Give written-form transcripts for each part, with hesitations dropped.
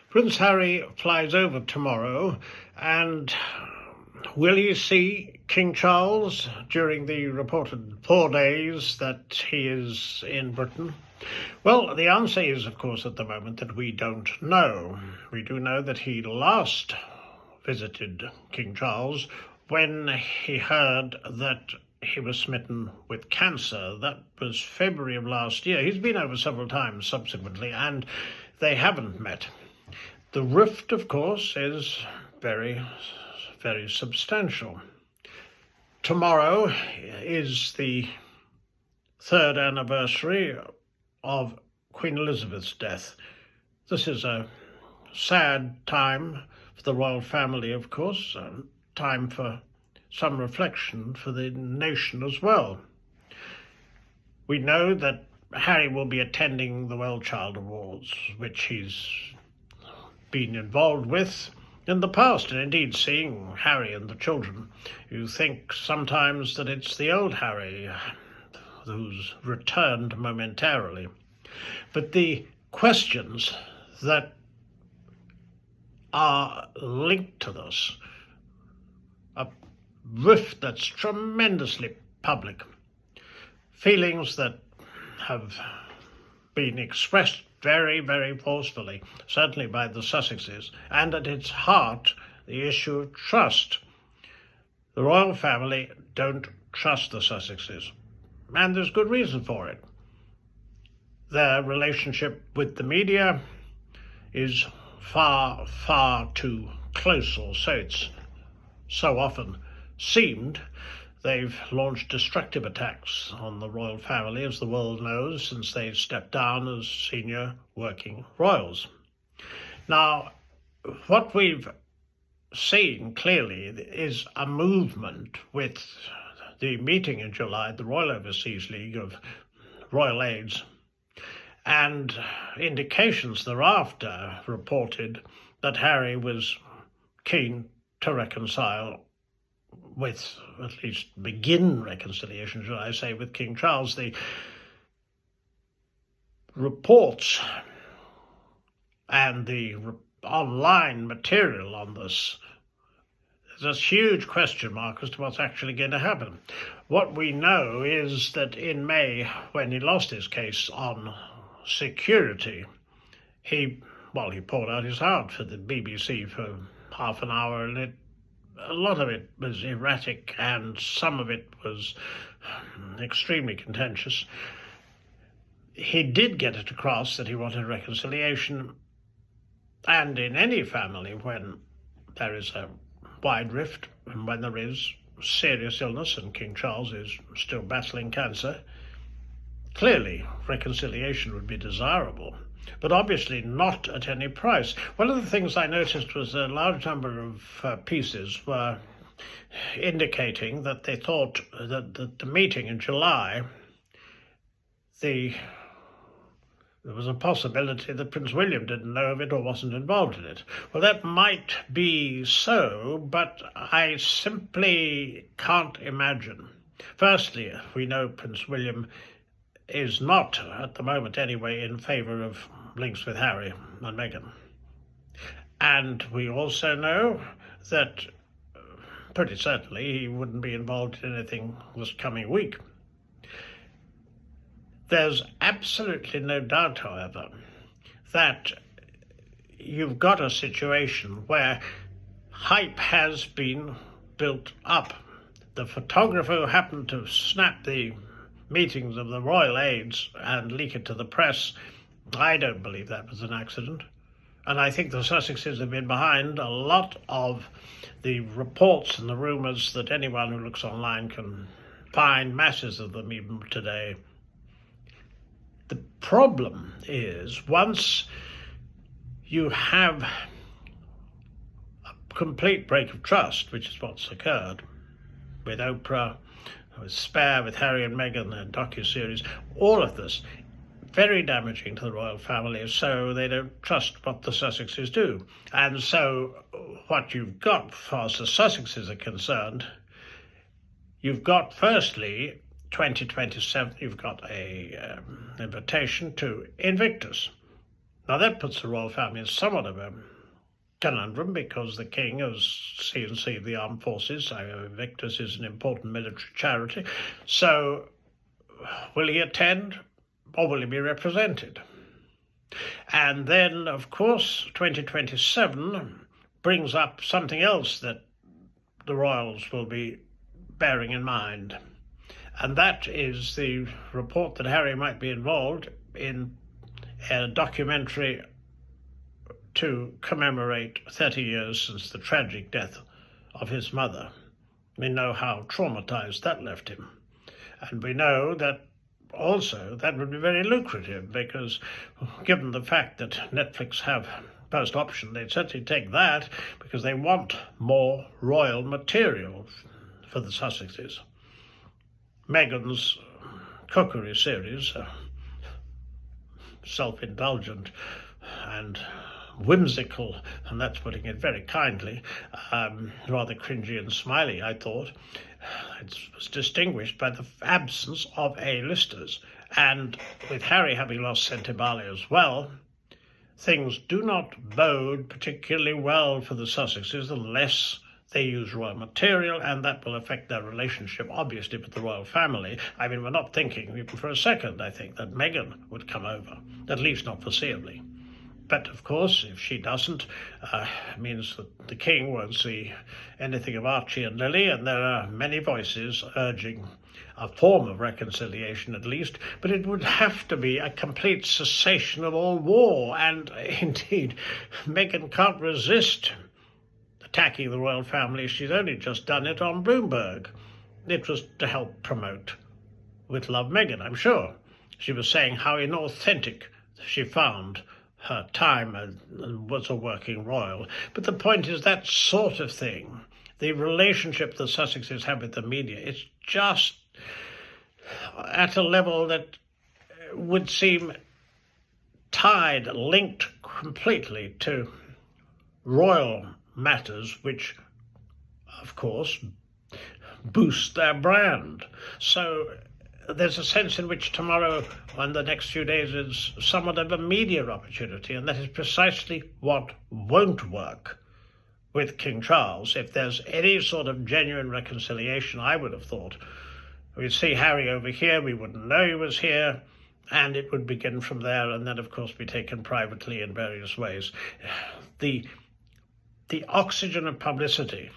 Prince Harry flies over tomorrow, and will he see King Charles during the reported 4 days that he is in Britain? Well, the answer is, of course, at the moment that we don't know. We do know that he last visited King Charles when he heard that he was smitten with cancer. That was February of last year. He's been over several times subsequently, and they haven't met. The rift, of course, is very, very substantial. Tomorrow is the 3rd anniversary of Queen Elizabeth's death. This is a sad time for the royal family, of course, a time for some reflection for the nation as well. We know that Harry will be attending the Well Child Awards, which he's been involved with in the past, and indeed seeing Harry and the children, you think sometimes that it's the old Harry who's returned momentarily. But the questions that are linked to this, a rift that's tremendously public, feelings that have been expressed very, very forcefully, certainly by the Sussexes, and at its heart, the issue of trust. The royal family don't trust the Sussexes, and there's good reason for it. Their relationship with the media is far, far too close, or so it's so often seemed. They've launched destructive attacks on the royal family, as the world knows, since they stepped down as senior working royals. Now, what we've seen clearly is a movement with the meeting in July, the Royal Overseas League of Royal Aides, and indications thereafter reported that Harry was keen to reconcile with, at least begin reconciliation, should I say, with King Charles. The reports and the online material on this, there's a huge question mark as to what's actually going to happen. What we know is that in May, when he lost his case on security, he poured out his heart for the BBC for half an hour, and a lot of it was erratic and some of it was extremely contentious. He did get it across that he wanted reconciliation, and in any family, when there is a wide rift and when there is serious illness, and King Charles is still battling cancer, clearly reconciliation would be desirable, but obviously not at any price. One of the things I noticed was a large number of pieces were indicating that they thought that the meeting in July, there was a possibility that Prince William didn't know of it or wasn't involved in it. Well, that might be so, but I simply can't imagine. Firstly, we know Prince William is not, at the moment anyway, in favour of links with Harry and Meghan. And we also know that pretty certainly he wouldn't be involved in anything this coming week. There's absolutely no doubt, however, that you've got a situation where hype has been built up. The photographer who happened to snap the meetings of the royal aides and leak it to the press, I don't believe that was an accident. And I think the Sussexes have been behind a lot of the reports and the rumours that anyone who looks online can find, masses of them even today. The problem is, once you have a complete break of trust, which is what's occurred with Oprah, with Spare, with Harry and Meghan, their docuseries, all of this, very damaging to the royal family, so they don't trust what the Sussexes do. And so what you've got, as far as the Sussexes are concerned, you've got, firstly, 2027, you've got a invitation to Invictus. Now that puts the royal family in somewhat of a conundrum, because the king has C&C the armed forces. Invictus is an important military charity. So will he attend, or will he be represented? And then, of course, 2027 brings up something else that the royals will be bearing in mind, and that is the report that Harry might be involved in a documentary to commemorate 30 years since the tragic death of his mother. We know how traumatized that left him. And we know that also that would be very lucrative, because given the fact that Netflix have post option, they'd certainly take that, because they want more royal material for the Sussexes. Meghan's cookery series, self-indulgent and whimsical, and that's putting it very kindly, rather cringy and smiley, I thought. It was distinguished by the absence of A-listers. And with Harry having lost Sentebale as well, things do not bode particularly well for the Sussexes unless they use royal material, and that will affect their relationship, obviously, with the royal family. I mean, we're not thinking, even for a second, I think, that Meghan would come over, at least not foreseeably. But, of course, if she doesn't, it means that the king won't see anything of Archie and Lily, and there are many voices urging a form of reconciliation at least, but it would have to be a complete cessation of all war, and indeed, Meghan can't resist attacking the royal family. She's only just done it on Bloomberg. It was to help promote With Love Meghan, I'm sure. She was saying how inauthentic she found her time was a working royal. But the point is, that sort of thing, the relationship the Sussexes have with the media, it's just at a level that would seem tied, linked completely to royal matters, which, of course, boost their brand. So there's a sense in which tomorrow and the next few days is somewhat of a media opportunity, and that is precisely what won't work with King Charles. If there's any sort of genuine reconciliation, I would have thought we'd see Harry over here, we wouldn't know he was here, and it would begin from there, and then, of course, be taken privately in various ways. The oxygen of publicity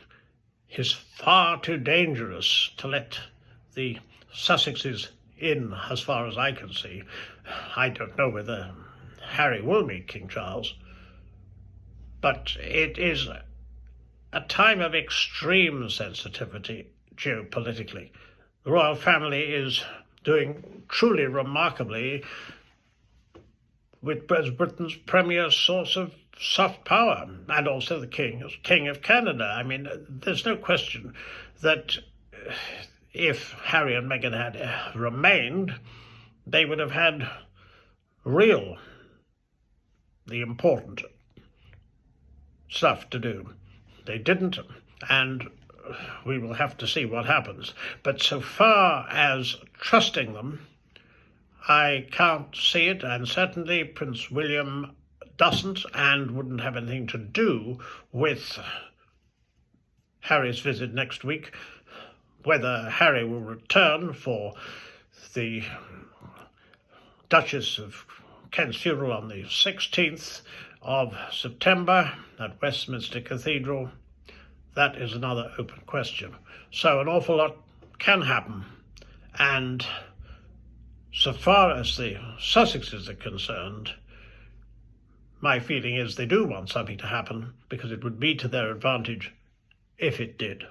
is far too dangerous to let the Sussexes in, as far as I can see. I don't know whether Harry will meet King Charles, but it is a time of extreme sensitivity geopolitically. The royal family is doing truly remarkably with Britain's premier source of soft power, and also the King of Canada. I mean, there's no question that if Harry and Meghan had remained, they would have had the important stuff to do. They didn't, and we will have to see what happens. But so far as trusting them, I can't see it, and certainly Prince William doesn't and wouldn't have anything to do with Harry's visit next week. Whether Harry will return for the Duchess of Kent's funeral on the 16th of September at Westminster Cathedral, that is another open question. So an awful lot can happen, and so far as the Sussexes are concerned, my feeling is they do want something to happen, because it would be to their advantage if it did.